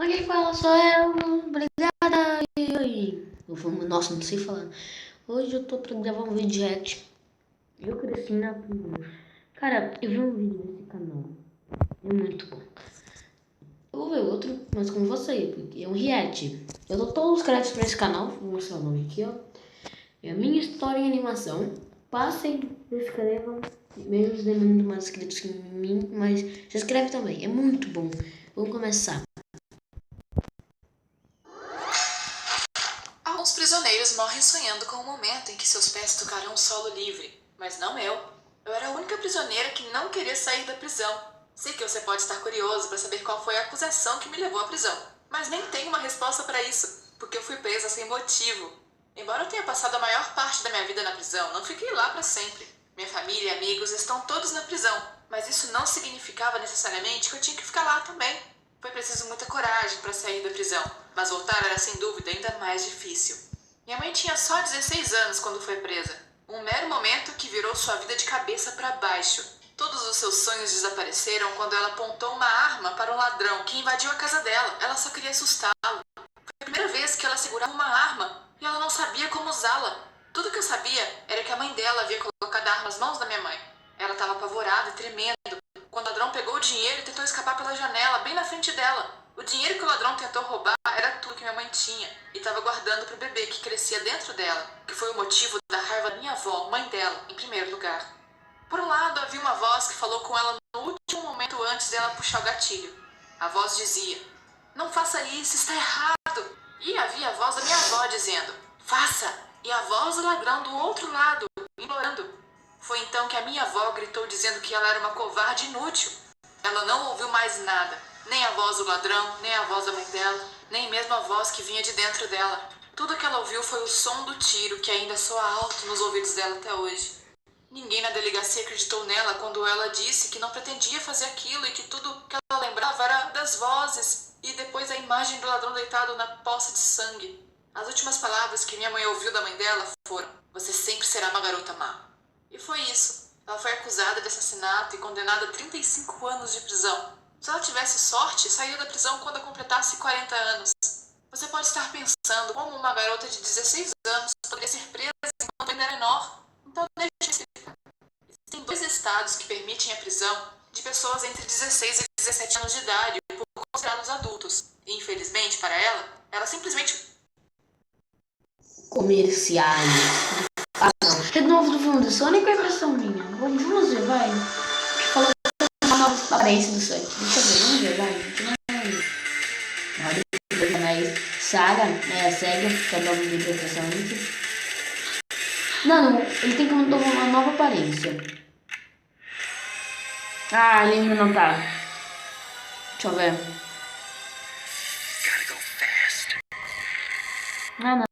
Quem fala sou eu, obrigada. Nossa, não sei falar. Hoje eu tô pra gravar um vídeo de react. Eu cresci na prisão. Cara, eu vi um vídeo desse canal. É muito bom. Eu vou ver outro, mas com você, porque é um react. Eu dou todos os créditos pra esse canal. Vou mostrar o nome aqui, ó. É a minha história em animação. Passem, se inscrevam. Mesmo demorando mais inscritos que mim, mas se inscreve também. É muito bom. Vamos começar. Alguns prisioneiros morrem sonhando com o momento em que seus pés tocarão o solo livre, mas não eu. Eu era a única prisioneira que não queria sair da prisão. Sei que você pode estar curioso para saber qual foi a acusação que me levou à prisão, mas nem tenho uma resposta para isso, porque eu fui presa sem motivo. Embora eu tenha passado a maior parte da minha vida na prisão, não fiquei lá para sempre. Minha família e amigos estão todos na prisão, mas isso não significava necessariamente que eu tinha que ficar lá também. Foi preciso muita coragem para sair da prisão, mas voltar era sem dúvida ainda mais difícil. Minha mãe tinha só 16 anos quando foi presa. Um mero momento que virou sua vida de cabeça para baixo. Todos os seus sonhos desapareceram quando ela apontou uma arma para um ladrão que invadiu a casa dela. Ela só queria assustá-lo. Foi a primeira vez que ela segurava uma arma e ela não sabia como usá-la. Tudo que eu sabia era que a mãe dela havia colocado a arma nas mãos da minha mãe. Ela estava apavorada e tremendo quando o ladrão pegou o dinheiro e tentou escapar pela janela, bem na frente dela. O dinheiro que o ladrão tentou roubar era tudo que minha mãe tinha e estava guardando para o bebê que crescia dentro dela, que foi o motivo da raiva da minha avó, mãe dela, em primeiro lugar. Por um lado, havia uma voz que falou com ela no último momento antes dela puxar o gatilho. A voz dizia: "Não faça isso, está errado." E havia a voz da minha avó dizendo: "Faça!" E a voz do ladrão do outro lado, implorando. Foi então que a minha avó gritou dizendo que ela era uma covarde inútil. Ela não ouviu mais nada, nem a voz do ladrão, nem a voz da mãe dela, nem mesmo a voz que vinha de dentro dela. Tudo que ela ouviu foi o som do tiro que ainda soa alto nos ouvidos dela até hoje. Ninguém na delegacia acreditou nela quando ela disse que não pretendia fazer aquilo e que tudo que ela lembrava era das vozes e depois a imagem do ladrão deitado na poça de sangue. As últimas palavras que minha mãe ouviu da mãe dela foram: "Você sempre será uma garota má." E foi isso. Ela foi acusada de assassinato e condenada a 35 anos de prisão. Se ela tivesse sorte, sairia da prisão quando completasse 40 anos. Você pode estar pensando como uma garota de 16 anos poderia ser presa enquanto ainda era menor. Então deixe-me explicar. Existem dois estados que permitem a prisão de pessoas entre 16 e 17 anos de idade por considerados adultos. E infelizmente para ela simplesmente Comerciais. De novo do filme do Sonic ou é impressão minha? Vamos ver, vai. Falou uma nova aparência do Sonic. Deixa eu ver, vamos ver, vai. Olha, canais Saga, né? A SEGA, que é o nome de interpretação. Não, ele tem que mudar uma nova aparência. Ah, ele ainda não tá. Deixa eu ver. Ah, não.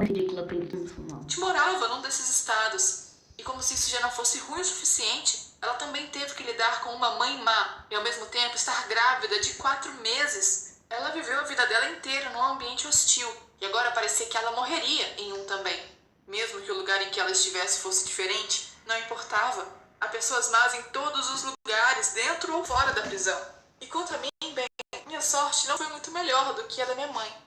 Ridícula pintura final. Morava num desses estados. E como se isso já não fosse ruim o suficiente, ela também teve que lidar com uma mãe má e ao mesmo tempo estar grávida de 4 meses. Ela viveu a vida dela inteira num ambiente hostil e agora parecia que ela morreria em um também. Mesmo que o lugar em que ela estivesse fosse diferente, não importava. Há pessoas más em todos os lugares, dentro ou fora da prisão. E contra mim, bem, minha sorte não foi muito melhor do que a da minha mãe.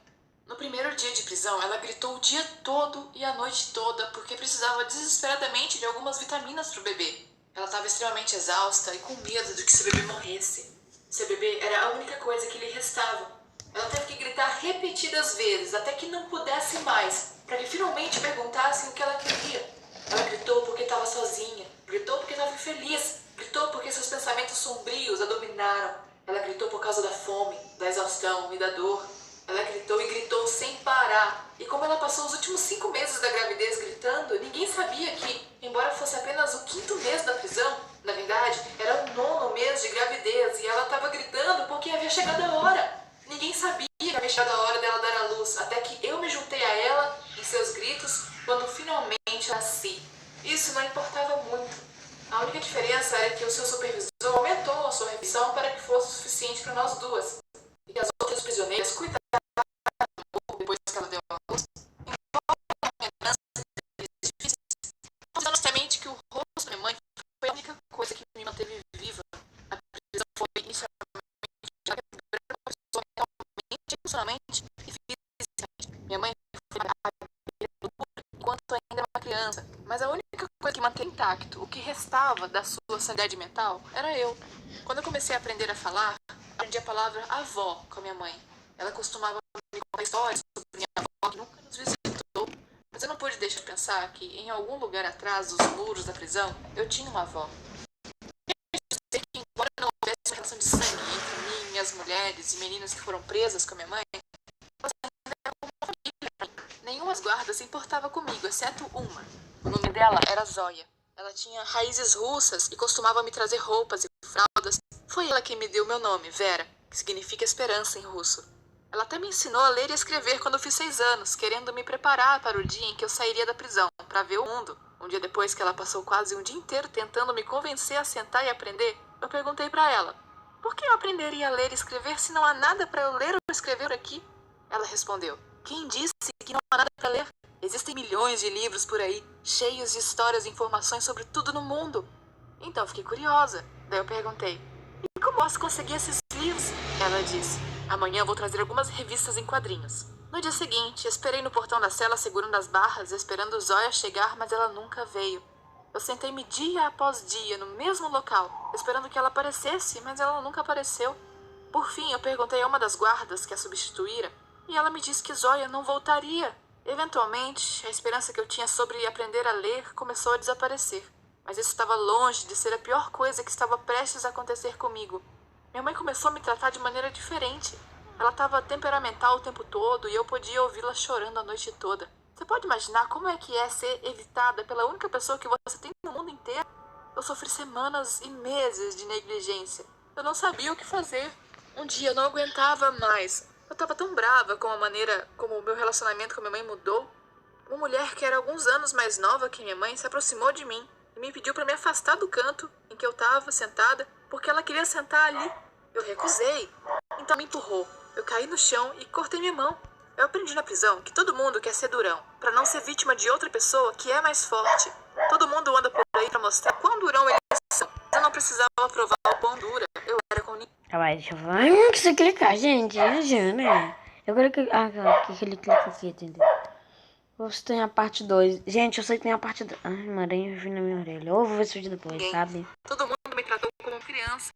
No primeiro dia de prisão, ela gritou o dia todo e a noite toda porque precisava desesperadamente de algumas vitaminas para o bebê. Ela estava extremamente exausta e com medo de que seu bebê morresse. Seu bebê era a única coisa que lhe restava. Ela teve que gritar repetidas vezes até que não pudesse mais, para que finalmente perguntassem o que ela queria. Ela gritou porque estava sozinha, gritou porque estava infeliz, gritou porque seus pensamentos sombrios a dominaram. Ela gritou por causa da fome, da exaustão e da dor. Ela gritou e gritou sem parar. E como ela passou os últimos 5 meses da gravidez gritando, ninguém sabia que, embora fosse apenas o 5º mês da prisão, na verdade, era o 9º mês de gravidez e ela estava gritando porque havia chegado a hora. Ninguém sabia que havia chegado a hora dela dar à luz, até que eu me juntei a ela em seus gritos quando finalmente nasci. Isso não importava muito. A única diferença era que o seu supervisor aumentou a sua refeição para que fosse suficiente para nós duas. E que as outras prisioneiras cuidaram depois que ela deu a luz. Embora a lembrança seja difícil, honestamente que o rosto da minha mãe foi a única coisa que me manteve viva. A prisão foi inicialmente uma pessoa emocionalmente e fisicamente. Minha mãe foi enquanto ainda era uma criança, mas a única coisa que mantém intacto, o que restava da sua sanidade mental, era eu. Quando eu comecei a aprender a falar, aprendi a palavra avó com a minha mãe. Ela costumava me contar histórias sobre minha avó que nunca nos visitou, mas eu não pude deixar de pensar que em algum lugar atrás dos muros da prisão eu tinha uma avó. Sei que, embora não houvesse uma relação de sangue entre mim e as mulheres e meninas que foram presas com a minha mãe, elas ainda eram como uma família pra mim. Nenhuma das guardas se importava comigo, exceto uma. O nome dela era Zóia. Ela tinha raízes russas e costumava me trazer roupas e fraldas. Foi ela quem me deu meu nome, Vera, que significa esperança em russo. Ela até me ensinou a ler e escrever quando eu fiz 6 anos, querendo me preparar para o dia em que eu sairia da prisão, para ver o mundo. Um dia depois que ela passou quase um dia inteiro tentando me convencer a sentar e aprender, eu perguntei para ela: por que eu aprenderia a ler e escrever se não há nada para eu ler ou escrever aqui? Ela respondeu: quem disse que não há nada para ler? Existem milhões de livros por aí, cheios de histórias e informações sobre tudo no mundo. Então eu fiquei curiosa. Daí eu perguntei: e como posso conseguir esses livros? Ela disse: amanhã eu vou trazer algumas revistas em quadrinhos. No dia seguinte, esperei no portão da cela segurando as barras, esperando Zóia chegar, mas ela nunca veio. Eu sentei-me dia após dia no mesmo local, esperando que ela aparecesse, mas ela nunca apareceu. Por fim, eu perguntei a uma das guardas que a substituíra, e ela me disse que Zóia não voltaria. Eventualmente, a esperança que eu tinha sobre aprender a ler começou a desaparecer. Mas isso estava longe de ser a pior coisa que estava prestes a acontecer comigo. Minha mãe começou a me tratar de maneira diferente. Ela estava temperamental o tempo todo e eu podia ouvi-la chorando a noite toda. Você pode imaginar como é que é ser evitada pela única pessoa que você tem no mundo inteiro? Eu sofri semanas e meses de negligência. Eu não sabia o que fazer. Um dia eu não aguentava mais. Eu estava tão brava com a maneira como o meu relacionamento com a minha mãe mudou. Uma mulher que era alguns anos mais nova que minha mãe se aproximou de mim e me pediu para me afastar do canto em que eu estava sentada porque ela queria sentar ali. Eu recusei. Então me empurrou. Eu caí no chão e cortei minha mão. Eu aprendi na prisão que todo mundo quer ser durão, para não ser vítima de outra pessoa que é mais forte. Todo mundo anda por aí para mostrar quão durão eles são. Eu não precisava provar o quão dura eu era com ninguém. Tá, mas deixa eu falar. Ai, não precisa clicar, gente. Já, né? Eu quero que. Ah, que ele clica aqui, entendeu? Você tem a parte 2. Gente, eu sei que tem a parte 2. Ai, uma aranha vindo na minha orelha. Eu vou ver esse vídeo depois, sabe? Todo mundo me tratou como criança.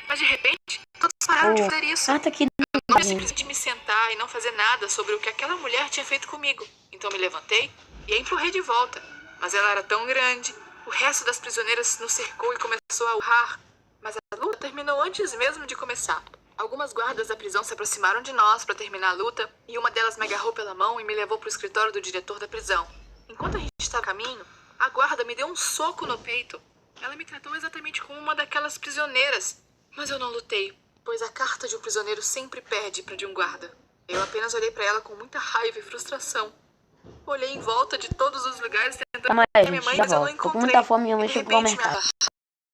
Mas de repente, todos pararam de fazer isso. Ah, tá aqui. Eu simplesmente me sentar e não fazer nada sobre o que aquela mulher tinha feito comigo. Então me levantei e a empurrei de volta. Mas ela era tão grande. O resto das prisioneiras nos cercou e começou a urrar. Mas a luta terminou antes mesmo de começar. Algumas guardas da prisão se aproximaram de nós para terminar a luta e uma delas me agarrou pela mão e me levou para o escritório do diretor da prisão. Enquanto a gente estava a caminho, a guarda me deu um soco no peito. Ela me tratou exatamente como uma daquelas prisioneiras. Mas eu não lutei, pois a carta de um prisioneiro sempre perde para de um guarda. Eu apenas olhei para ela com muita raiva e frustração. Olhei em volta de todos os lugares tentando Calma aí, minha gente, mãe, já mas eu não volto. Tô com encontrei. muita fome e minha mãe De chegou ao repente, mercado.